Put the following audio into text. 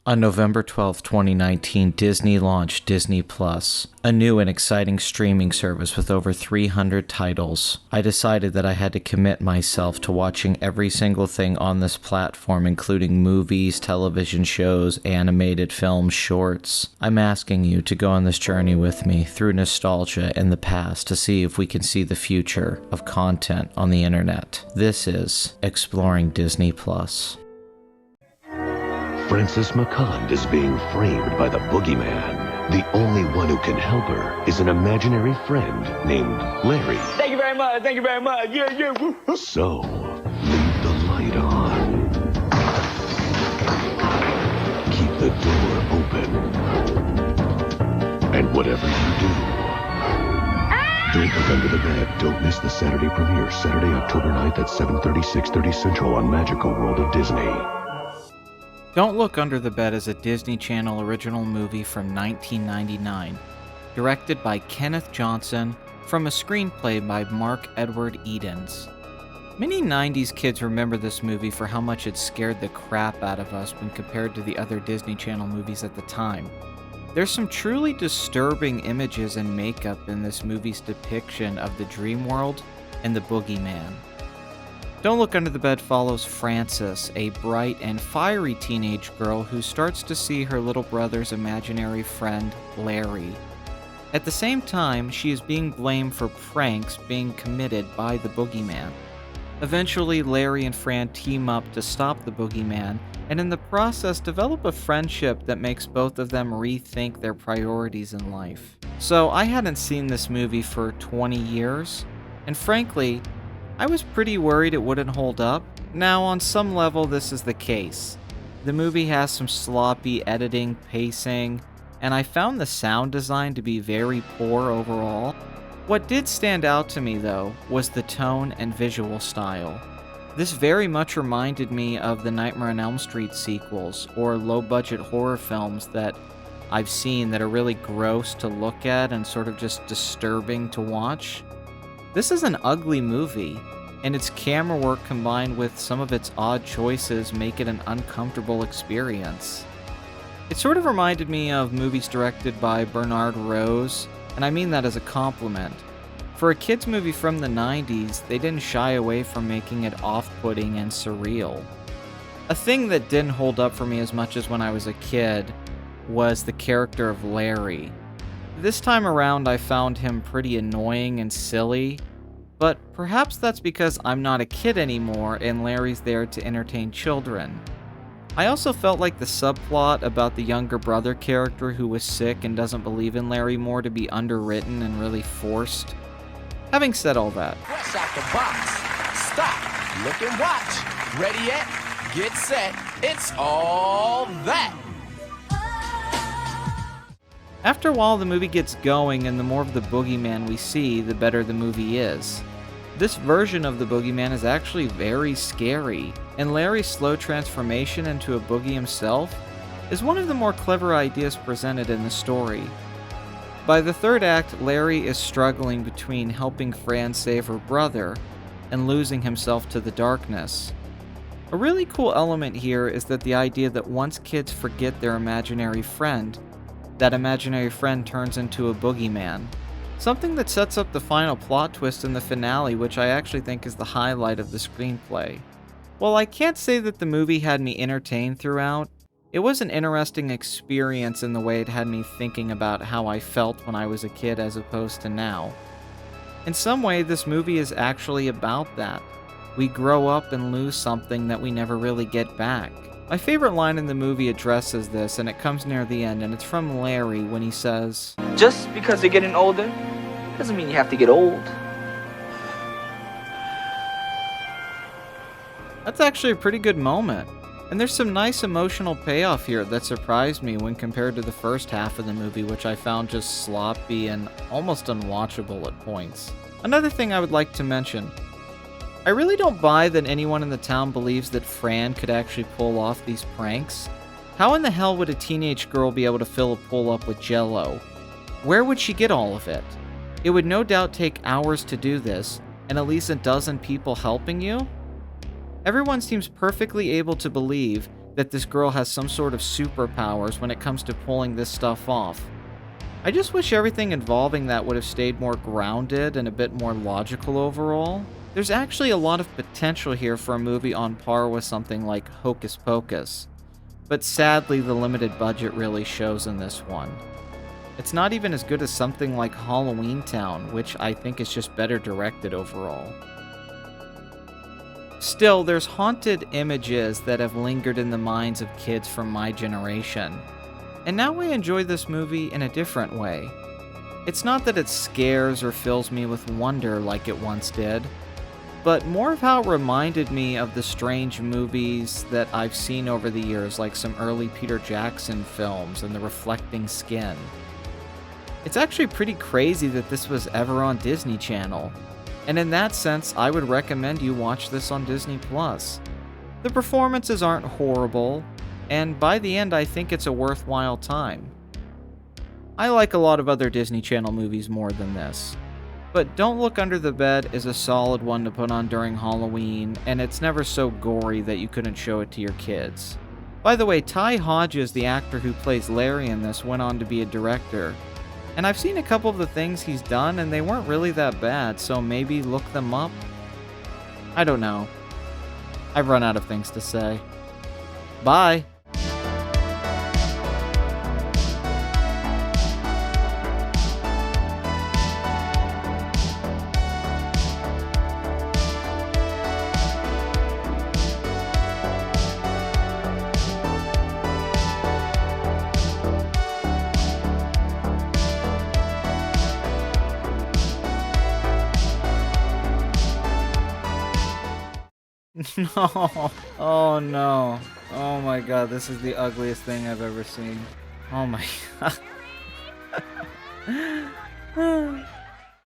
On November 12, 2019, Disney launched Disney Plus, a new and exciting streaming service with over 300 titles. I decided that I had to commit myself to watching every single thing on this platform, including movies, television shows, animated films, shorts. I'm asking you to go on this journey with me through nostalgia and the past to see if we can see the future of content on the internet. This is Exploring Disney Plus. Frances McCullend is being framed by the boogeyman. The only one who can help her is an imaginary friend named Larry. Thank you very much. Thank you very much. Yeah. Woo. So, leave the light on. Keep the door open. And whatever you do, don't look under the bed. Don't miss the Saturday premiere, Saturday, October 9th at 7:30, 6:30 Central on Magical World of Disney. Don't Look Under the Bed is a Disney Channel original movie from 1999, directed by Kenneth Johnson, from a screenplay by Mark Edward Edens. Many 90s kids remember this movie for how much it scared the crap out of us when compared to the other Disney Channel movies at the time. There's some truly disturbing images and makeup in this movie's depiction of the dream world and the boogeyman. Don't Look Under the Bed follows Frances, a bright and fiery teenage girl who starts to see her little brother's imaginary friend, Larry. At the same time, she is being blamed for pranks being committed by the boogeyman. Eventually, Larry and Fran team up to stop the boogeyman, and in the process develop a friendship that makes both of them rethink their priorities in life. So, I hadn't seen this movie for 20 years, and frankly, I was pretty worried it wouldn't hold up. Now, on some level, this is the case. The movie has some sloppy editing, pacing, and I found the sound design to be very poor overall. What did stand out to me, though, was the tone and visual style. This very much reminded me of the Nightmare on Elm Street sequels, or low-budget horror films that I've seen that are really gross to look at and sort of just disturbing to watch. This is an ugly movie, and its camera work combined with some of its odd choices make it an uncomfortable experience. It sort of reminded me of movies directed by Bernard Rose, and I mean that as a compliment. For a kids' movie from the 90s, they didn't shy away from making it off-putting and surreal. A thing that didn't hold up for me as much as when I was a kid was the character of Larry. This time around, I found him pretty annoying and silly, but perhaps that's because I'm not a kid anymore and Larry's there to entertain children. I also felt like the subplot about the younger brother character who was sick and doesn't believe in Larry more to be underwritten and really forced. Having said all that, Fresh out the box. Stop. Look and watch. Ready yet? Get set. It's all that. after a while the movie gets going and the more of the boogeyman we see, the better the movie is. This version of the boogeyman is actually very scary, and Larry's slow transformation into a boogie himself is one of the more clever ideas presented in the story. By the third act, Larry is struggling between helping Fran save her brother and losing himself to the darkness. A really cool element here is that the idea that once kids forget their imaginary friend, that imaginary friend turns into a boogeyman. Something that sets up the final plot twist in the finale, which I actually think is the highlight of the screenplay. While I can't say that the movie had me entertained throughout, it was an interesting experience in the way it had me thinking about how I felt when I was a kid as opposed to now. In some way, this movie is actually about that. We grow up and lose something that we never really get back. My favorite line in the movie addresses this, and it comes near the end, and it's from Larry when he says, Just because you're getting older doesn't mean you have to get old. That's actually a pretty good moment. And there's some nice emotional payoff here that surprised me when compared to the first half of the movie, which I found just sloppy and almost unwatchable at points. Another thing I would like to mention, I really don't buy that anyone in the town believes that Fran could actually pull off these pranks. How in the hell would a teenage girl be able to fill a pull-up with Jell-O? Where would she get all of it? It would no doubt take hours to do this, and at least a dozen people helping you? Everyone seems perfectly able to believe that this girl has some sort of superpowers when it comes to pulling this stuff off. I just wish everything involving that would have stayed more grounded and a bit more logical overall. There's actually a lot of potential here for a movie on par with something like Hocus Pocus, but sadly the limited budget really shows in this one. It's not even as good as something like Halloween Town, which I think is just better directed overall. Still, there's haunted images that have lingered in the minds of kids from my generation, and now I enjoy this movie in a different way. It's not that it scares or fills me with wonder like it once did, but more of how it reminded me of the strange movies that I've seen over the years, like some early Peter Jackson films and The Reflecting Skin. It's actually pretty crazy that this was ever on Disney Channel, and in that sense, I would recommend you watch this on Disney+. The performances aren't horrible, and by the end I think it's a worthwhile time. I like a lot of other Disney Channel movies more than this, but Don't Look Under the Bed is a solid one to put on during Halloween, and it's never so gory that you couldn't show it to your kids. By the way, Ty Hodges, the actor who plays Larry in this, went on to be a director, and I've seen a couple of the things he's done and they weren't really that bad, so maybe look them up? I don't know. I've run out of things to say. Bye! No. Oh no. Oh my god, this is the ugliest thing I've ever seen. Oh my god.